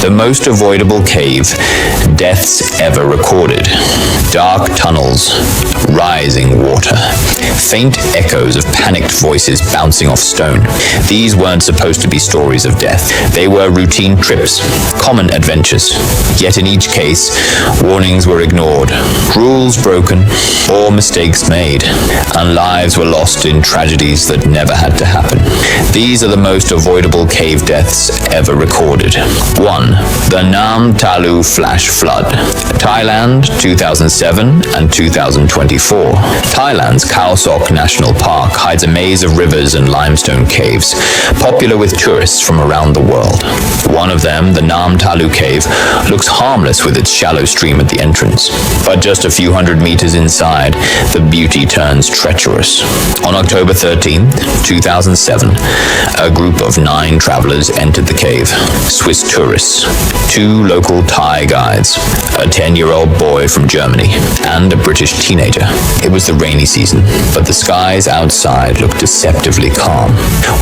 The most avoidable cave deaths ever recorded. Dark tunnels, rising water, faint echoes of panicked voices bouncing off stone. These weren't supposed to be stories of death. They were routine trips, common adventures. Yet in each case, warnings were ignored, rules broken, or mistakes made, and lives were lost in tragedies that never had to happen. These are the most avoidable cave deaths ever recorded. 1. The Nam Talu Flash Flood. Thailand, 2007 and 2024. Thailand's Khao Sok National Park hides a maze of rivers and limestone caves, popular with tourists from around the world. One of them, the Nam Talu Cave, looks harmless with its shallow stream at the entrance. But just a few hundred meters inside, the beauty turns treacherous. On October 13, 2007, a group of 9 travelers entered the cave. Swiss tourists, 2 local Thai guides, a 10-year-old boy from Germany, and a British teenager. It was the rainy season, but the skies outside looked deceptively calm.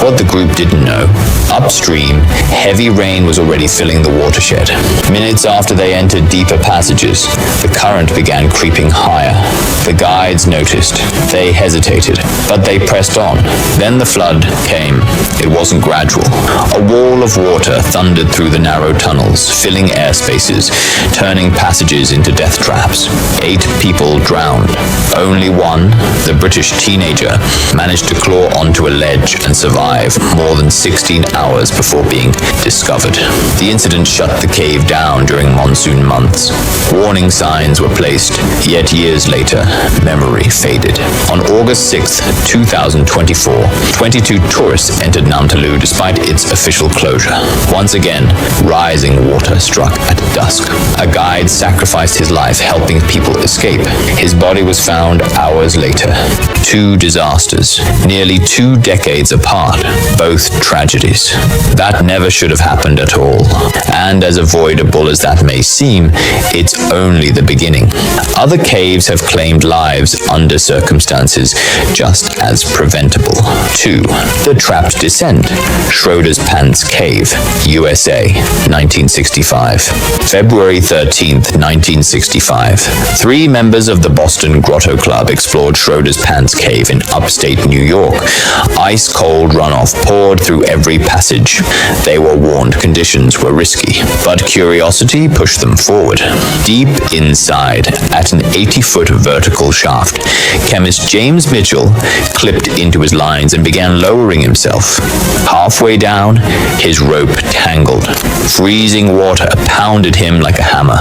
What the group didn't know, upstream, heavy rain was already filling the watershed. Minutes after they entered deeper passages, the current began creeping higher. The guides noticed. They hesitated, but they pressed on. Then the flood came. It wasn't gradual. A wall of water thundered through the narrow tunnels, filling air spaces, turning passages into death traps. 8 people drowned. Only one, the British teenager, managed to claw onto a ledge and survive more than 16 hours before being discovered. The incident shut the cave down during monsoon months. Warning signs were placed, yet years later, memory faded. On August 6, 2024, 22 tourists entered Nam Talu despite its official closure. Once again, rising water struck at dusk. A guide sacrificed his life helping people escape. His body was found hours later. 2 disasters, nearly 2 decades apart, both tragedies. That never should have happened at all. And as avoidable as that may seem, it's only the beginning. Other caves have claimed lives under circumstances just as preventable. 2. The Trapped Descent. Schroeder's Pants Cave, USA, 1965. February 13th, 1965. 3 members of the Boston Grotto Club explored Schroeder's Pants Cave in upstate New York. Ice-cold runoff poured through every passage. They were warned conditions were risky, but curiosity pushed them forward. Deep inside, at an 80-foot vertical shaft, chemist James Mitchell clipped into his lines and began lowering himself. Halfway down, his rope tangled. Freezing water pounded him like a hammer,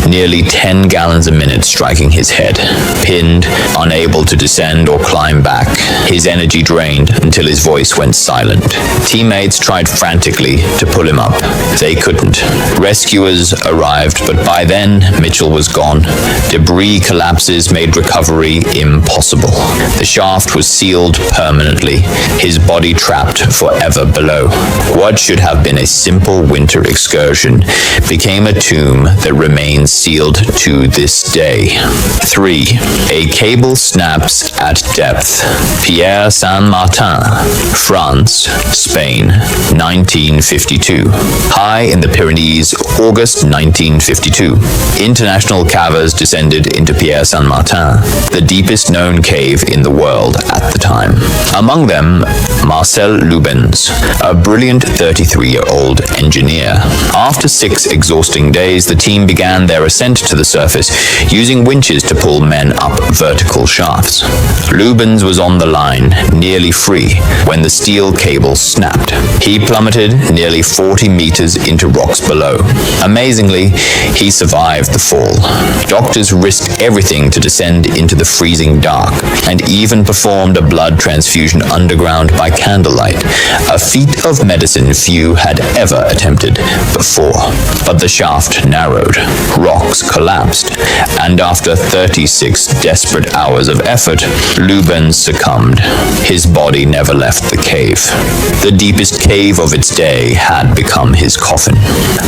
nearly 10 gallons a minute striking his head. Pinned, unable to descend or climb back, his energy drained until his voice went silent. Teammates tried frantically to pull him up. They couldn't. Rescuers arrived, but by then, Mitchell was gone. Debris collapses made recovery impossible. The shaft was sealed permanently, his body trapped forever below. What should have been a simple winter excursion became a tomb that remains sealed to this day. 3. A cable snaps at depth. Pierre Saint-Martin, France, Spain, 1952. High in the Pyrenees, August 1952. International cavers descended into Pierre Saint-Martin, the deepest known cave in the world at the time. Among them, Marcel Lubens, a brilliant 33-year-old engineer. After 6 exhausting days, the team began their ascent to the surface, using winches to pull men up vertical shafts. Lubens was on the line, nearly free, when the steel cable snapped. He plummeted nearly 40 meters into rocks below. Amazingly, he survived the fall. Doctors risked everything to descend into the freezing dark, and even performed a blood transfusion underground by candlelight, a feat of medicine few had ever attempted before. But the shaft narrowed, rocks collapsed, and after 36 desperate hours of effort, Lubens succumbed. His body never left the cave. The deepest cave of its day had become his coffin.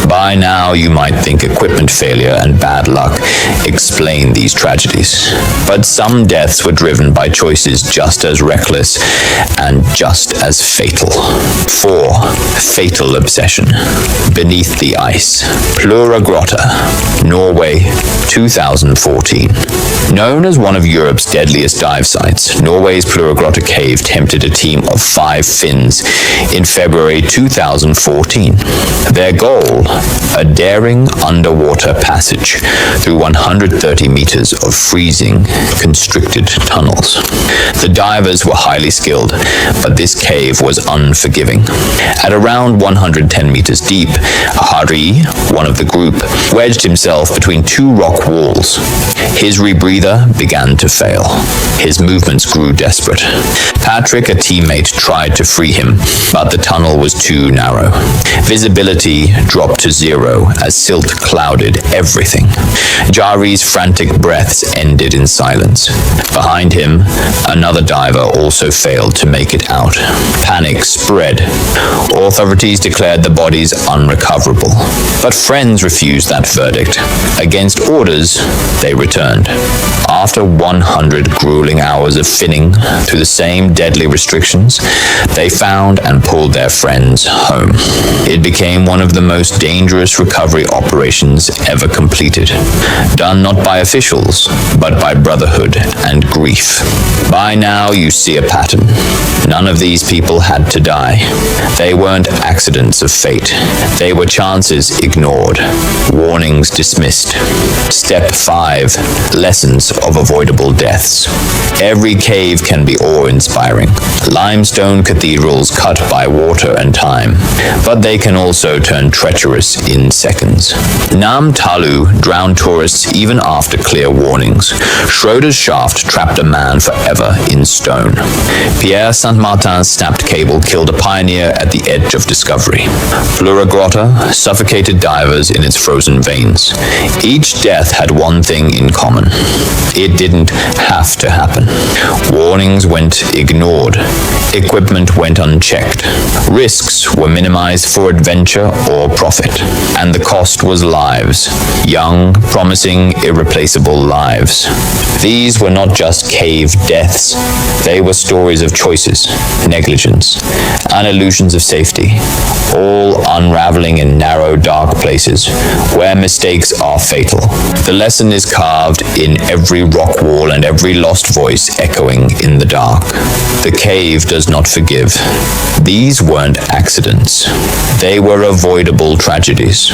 By now, you might think equipment failure and bad luck explain these tragedies. But some deaths were driven by choices just as reckless and just as fatal. 4. Fatal obsession. Beneath the ice. Pluragrotta, Norway, 2014. Known as one of Europe's deadliest dive sites, Norway's Pluragrotta cave tempted a team of 5 Finns in February 2014. Their goal, a daring underwater passage through 130 meters of freezing, constricted tunnels. The divers were highly skilled, but this cave was unforgiving. At around 110 meters deep, Hari, one of the group, wedged himself between 2 rock walls. His rebreather began to fail. His movements grew desperate. Patrick, a teammate, tried to free him, but the tunnel was too narrow. Visibility dropped to 0 as silt clouded everything. Jari's frantic breaths ended in silence. Behind him, another diver also failed to make it out. Panic spread. Authorities declared the bodies unrecoverable. But friends refused that verdict. Against orders, they returned. After 100 grueling hours of finning through the same deadly restrictions, they found and pulled their friends home. It became one of the most dangerous recovery operations ever completed, done not by officials, but by brotherhood and grief. By now you see a pattern. None of these people had to die. They weren't accidents of fate. They were chances ignored, warnings dismissed. Step 5. Lessons of avoidable deaths. Every cave can be awe-inspiring. Limestone cathedrals cut by water and time, but they can also turn treacherous in seconds. Talu drowned tourists even after clear warnings. Schroeder's shaft trapped a man forever in stone. Pierre Saint-Martin's snapped cable killed a pioneer at the edge of discovery. Pluragrotta suffocated divers in its frozen veins. Each death had one thing in common. It didn't have to happen. Warnings went ignored. Equipment went unchecked. Risks were minimized for adventure or profit. And the cost was lives. Young, promising, irreplaceable lives. These were not just cave deaths. They were stories of choices, negligence, and illusions of safety, all unraveling in narrow, dark places where mistakes are fatal. The lesson is carved in every rock wall and every lost voice echoing in the dark. The cave does not forgive. These weren't accidents. They were avoidable tragedies.